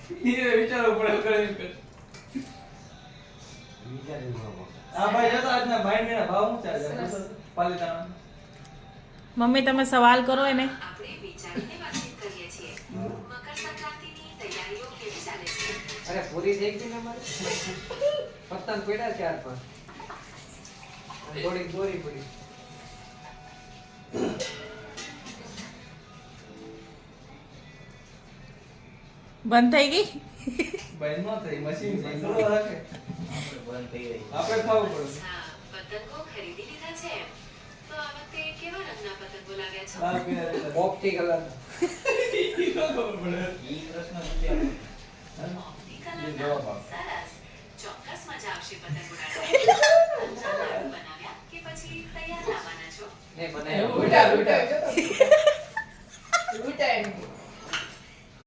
ધીરે વિચારો પડે કરે આ ભાઈ જતો આજના ભાઈ મેના ભાવ શું ચાલે પાલિતાણા મમ્મી તમે સવાલ કરો એને. આપણે વિચારીને વાતચીત કરીએ છીએ. મકર સંક્રાંતિની તૈયારીઓ કેવી ચાલે છે? અરે પૂરી થઈ ગઈ ને અમારે પતંગ પડ્યા ચાર પાંચ થોડીક દોરી પડી બંધ થઈ ગઈ. ભાઈ નો થઈ મશીન ચાલુ રાખે બંધ થઈ ગઈ. આપણે ખાવું પડે હા, પતંગો ખરીદી લીધા છે. તો આ વખતે કેવા રંગના પતંગો લાવ્યા છો? લાલ પીળા પોપટી કલર ઈ તો ખબર પડે